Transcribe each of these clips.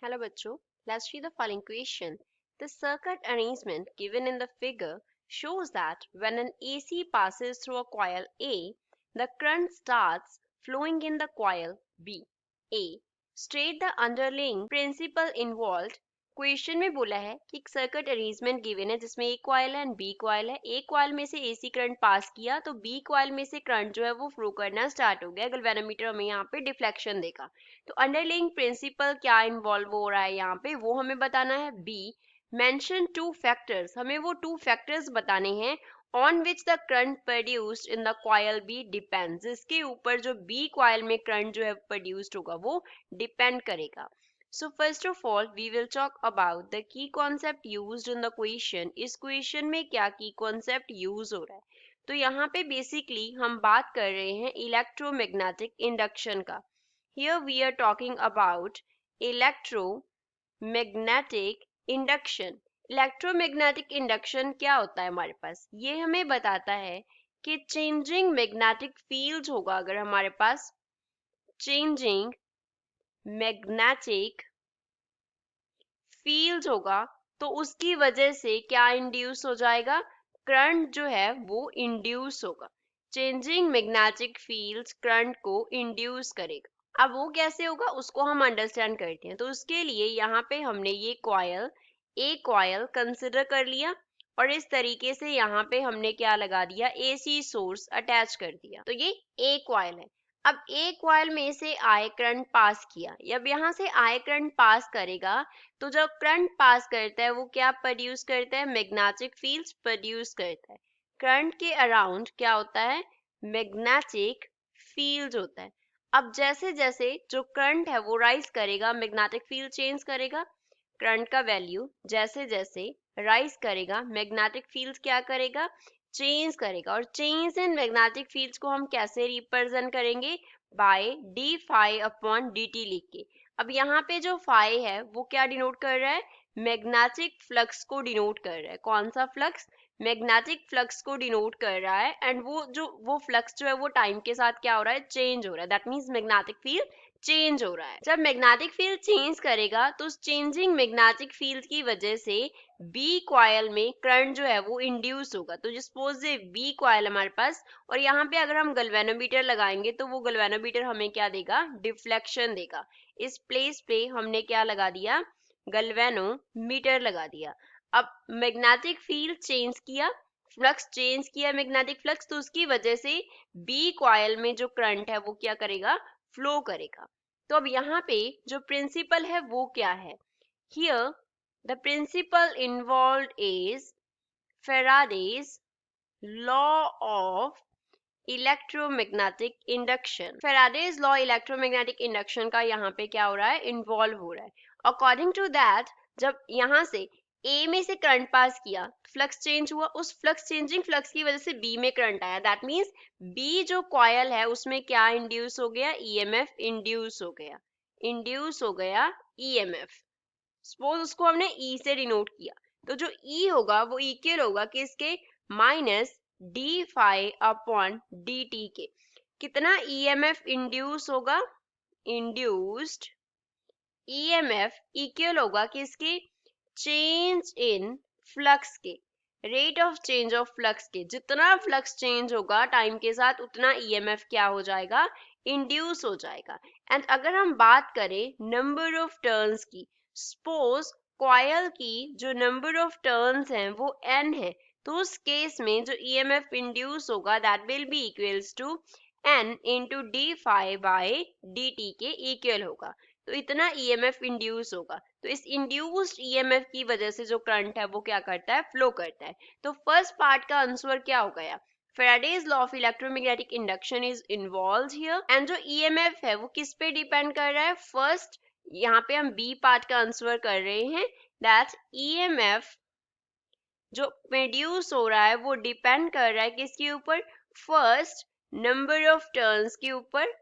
Hello bachcho, let's read the following question. The circuit arrangement given in the figure shows that when an AC passes through a coil A, the current starts flowing in the coil B. A. State the underlying principle involved. Question में बोला है कि एक circuit arrangement given है जिसमें ए coil है and B coil है। ए coil में से एसी करंट पास किया तो बी कॉइल में से करंट जो है वो फ्लो करना स्टार्ट हो गया। गैल्वेनोमीटर हमें यहाँ पे डिफ्लेक्शन देगा। तो अंडरलाइंग प्रिंसिपल क्या इन्वॉल्व हो रहा है यहाँ पे वो हमें बताना है। बी मेंशन टू फैक्टर्स, हमें वो टू फैक्टर्स बताने हैं on which the current produced in the coil be depends, जिसके ऊपर जो बी कॉइल में करंट जो है प्रोड्यूस्ड होगा वो डिपेंड करेगा। So first of all, we will talk about the key concept used in the question. इस question में क्या key concept use हो रहा है? तो यहाँ पे basically हम बात कर रहे हैं electromagnetic induction का। Here we are talking about electromagnetic induction. Electromagnetic induction क्या होता है हमारे पास? ये हमें बताता है कि changing magnetic fields होगा अगर हमारे पास changing मैग्नेटिक फील्ड होगा तो उसकी वजह से क्या इंड्यूस हो जाएगा, करंट जो है वो इंड्यूस होगा। चेंजिंग मैग्नेटिक फील्ड्स करंट को इंड्यूस करेगा। अब वो कैसे होगा उसको हम अंडरस्टैंड करते हैं। तो उसके लिए यहाँ पे हमने ये कॉयल ए कॉयल कंसिडर कर लिया और इस तरीके से यहाँ पे हमने क्या लगा दिया, एसी सोर्स अटैच कर दिया। तो ये ए कॉयल है। अब एक कॉइल में से आई करंट पास किया, अब यहाँ से आई करंट पास करेगा तो जब करंट पास करता है वो क्या प्रोड्यूस करता है, मैग्नेटिक फील्ड्स प्रोड्यूस करता है। करंट के अराउंड क्या होता है, मैग्नेटिक फील्ड होता है। अब जैसे जैसे जो करंट है वो राइज करेगा मैग्नेटिक फील्ड चेंज करेगा। करंट का वैल्यू जैसे जैसे राइज करेगा मैग्नेटिक फील्ड क्या करेगा, चेंज करेगा। और चेंज इन मैग्नेटिक फील्ड्स को हम कैसे रिप्रेजेंट करेंगे, by d phi upon d t लिख के। अब यहाँ पे जो फाई है वो क्या डिनोट कर रहा है, मैग्नेटिक फ्लक्स को डिनोट कर रहा है। कौन सा फ्लक्स, मैग्नेटिक फ्लक्स को डिनोट कर रहा है। एंड वो फ्लक्स जो है वो टाइम के साथ क्या हो रहा है, चेंज हो रहा है। That means magnetic field change हो रहा है। जब मैग्नेटिक फील्ड चेंज करेगा तो उस चेंजिंग मैग्नेटिक फील्ड की वजह से बी कॉयल में करंट जो है वो इंड्यूस होगा। तो सपोज बी कॉयल हमारे पास और यहाँ पे अगर हम गैल्वेनोमीटर लगाएंगे तो वो गैल्वेनोमीटर हमें क्या देगा, डिफ्लेक्शन देगा। इस प्लेस पे हमने क्या लगा दिया, गैल्वेनोमीटर लगा दिया। अब मैग्नेटिक फील्ड चेंज किया, फ्लक्स चेंज किया मैग्नेटिक फ्लक्स, तो उसकी वजह से बी कॉयल में जो करंट है वो क्या करेगा, फ्लो करेगा। तो अब यहाँ पे जो प्रिंसिपल है वो क्या है, here the principle involved is Faraday's law of electromagnetic induction. Faraday's law electromagnetic induction का यहाँ पे क्या हो रहा है, इन्वॉल्व हो रहा है। अकॉर्डिंग टू दैट जब यहाँ से ए में से करंट पास किया फ्लक्स चेंज हुआ, उस फ्लक्स चेंजिंग फ्लक्स की वजह से बी में करंट आया। दैट मीन्स बी जो कॉयल है उसमें क्या इंड्यूस हो गया, ईएमएफ इंड्यूस हो गया, इंड्यूस हो गया ईएमएफ। सपोज उसको हमने ई से डिनोट किया तो जो ई होगा वो इक्वल होगा कि इसके minus d phi upon d t के। कितना ईएमएफ इंड्यूस होगा, इंड्यूस्ड ईएमएफ इक्वल होगा कि इसके चेंज इन फ्लक्स के, rate of change of flux के। जितना फ्लक्स चेंज होगा टाइम के साथ उतना ईएमएफ क्या हो जाएगा, इंड्यूस हो जाएगा। एंड अगर हम बात करें नंबर ऑफ टर्न्स की, सपोज कॉयल की जो नंबर ऑफ टर्न्स हैं वो n है, तो उस केस में जो ईएमएफ इंड्यूस होगा that will be equals to n into d phi by d t के इक्वल होगा। तो इतना ईएमएफ इंड्यूस होगा। तो इस इंड्यूस्ड ईएमएफ की वजह से जो करंट है वो क्या करता है, फ्लो करता है। तो फर्स्ट पार्ट का आंसर क्या हो गया, Faraday's law of electromagnetic induction is involved here। And जो EMF है वो किस पे डिपेंड कर रहा है, फर्स्ट यहाँ पे हम बी पार्ट का आंसर कर रहे हैं, दैट EMF जो प्रोड्यूस हो रहा है वो डिपेंड कर रहा है किसके ऊपर, फर्स्ट नंबर ऑफ टर्न्स के ऊपर,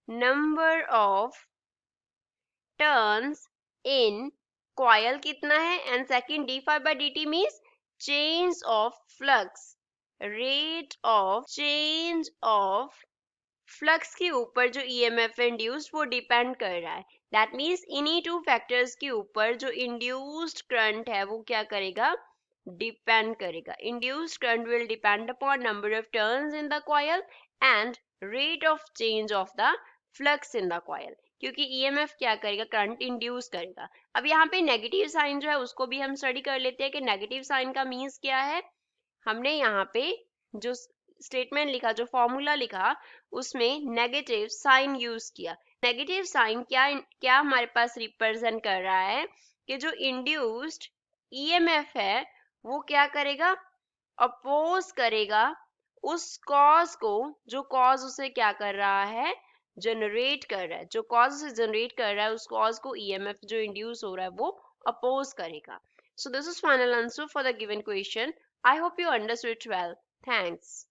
number of turns in coil कितना है, and second d phi by d t means change of flux, rate of change of flux के ऊपर जो ईएमएफ है इंड्यूस्ड वो डिपेंड कर रहा है। दैट मीन्स इन्हीं टू फैक्टर्स के ऊपर जो इंड्यूस्ड करंट है वो क्या करेगा, डिपेंड करेगा। Induced current will depend upon number of turns in the coil and rate of change of the flux in the coil, क्योंकि ईएमएफ क्या करेगा, करंट इंड्यूस करेगा। अब यहाँ पे नेगेटिव साइन जो है उसको भी हम स्टडी कर लेते हैं कि नेगेटिव साइन का मीन्स क्या है। हमने यहाँ पे जो स्टेटमेंट लिखा, जो फॉर्मूला लिखा, उसमें नेगेटिव साइन यूज किया। नेगेटिव साइन क्या क्या हमारे पास रिप्रेजेंट कर रहा है कि जो इंड्यूस्ड ईएमएफ है वो क्या करेगा, अपोज करेगा उस कॉज को, जो कॉज उसे क्या कर रहा है, जनरेट कर रहा है। जो कॉज उसे जनरेट कर रहा है उस कॉज को ईएमएफ जो इंड्यूस हो रहा है वो अपोज करेगा। So this is final answer for the given question. I hope you understood it well. Thanks.